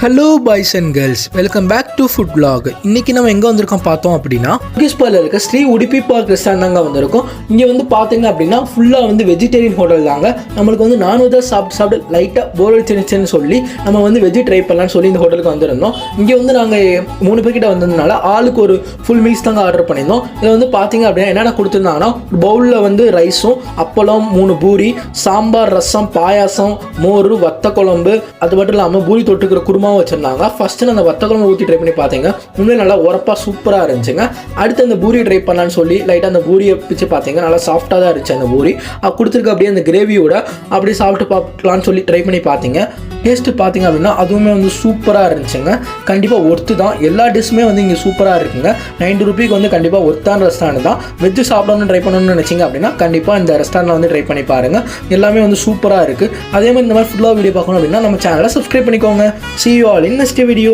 Hello boys and girls, welcome back to food vlog. இன்றைக்கி நம்ம எங்கே வந்திருக்கோம் பார்த்தோம் அப்படின்னா முகேஷ்பாலில் இருக்க ஸ்ரீ உடுப்பி பார்க் ரெஸ்டாரண்ட் தாங்க வந்திருக்கோம். இங்கே வந்து பார்த்தீங்க அப்படின்னா ஃபுல்லாக வந்து வெஜிடேரியன் ஹோட்டல் தாங்க. நம்மளுக்கு வந்து நான்வெஜ்ஜாக சாப்பிட்டு லைட்டாக போர் அடிச்சுன்னு சொல்லி நம்ம வந்து வெஜ்ஜு ட்ரை பண்ணலான்னு சொல்லி இந்த ஹோட்டலுக்கு வந்திருந்தோம். இங்கே வந்து நாங்கள் 3 பேர்கிட்ட வந்ததுனால ஆளுக்கு ஒரு ஃபுல் மீல்ஸ் தாங்க ஆர்டர் பண்ணியிருந்தோம். இதில் வந்து பார்த்தீங்க அப்படின்னா என்னென்ன கொடுத்துருந்தாங்கன்னா பவுலில் வந்து ரைஸும் அப்பளம் 3 பூரி, சாம்பார், ரசம், பாயாசம், மோர், வத்த குழம்பு, அது மட்டும் இல்லாமல் பூரி தொட்டுக்கிற குருமா வச்சிருந்தாங்க. ஃபர்ஸ்ட் அந்த வத்த குழம்பு ஊற்றி ட்ரை பண்ணி பார்த்தீங்க, உண்மையிலே நல்லா உரப்பா சூப்பராக இருந்துச்சுங்க. அடுத்து அந்த பூரி ட்ரை பண்ணலான்னு சொல்லி லைட்டாக அந்த பூரியை பிச்சு பார்த்தீங்க, நல்லா சாஃப்டாக தான் இருந்துச்சு அந்த பூரி. கொடுத்துருக்க அப்படியே அந்த கிரேவியோட அப்படியே சாப்பிட்டு பார்க்கலான்னு சொல்லி ட்ரை பண்ணி பார்த்தீங்க. டேஸ்ட்டு பார்த்தீங்க அப்படின்னா அதுவுமே வந்து சூப்பராக இருந்துச்சுங்க. கண்டிப்பாக ஒர்த்து தான். எல்லா டிஷ்ஷுமே வந்து இங்கே சூப்பராக இருக்குங்க. 90 ரூபீக்கு வந்து கண்டிப்பாக ஒர்த்தான ரெஸ்டாரண்ட் தான். வெஜ்ஜு சாப்பிடணும்னு ட்ரை பண்ணணும்னு நினச்சிங்க அப்படின்னா கண்டிப்பாக இந்த ரெஸ்டாரண்ட்டில் வந்து ட்ரை பண்ணி பாருங்கள். எல்லாமே வந்து சூப்பராக இருக்குது. அதே மாதிரி இந்த மாதிரி ஃபுல்லாக வீடியோ பார்க்கணும் அப்படின்னா நம்ம சேனலை சப்ஸ்கிரைப் பண்ணிக்கோங்க. See you all in next video.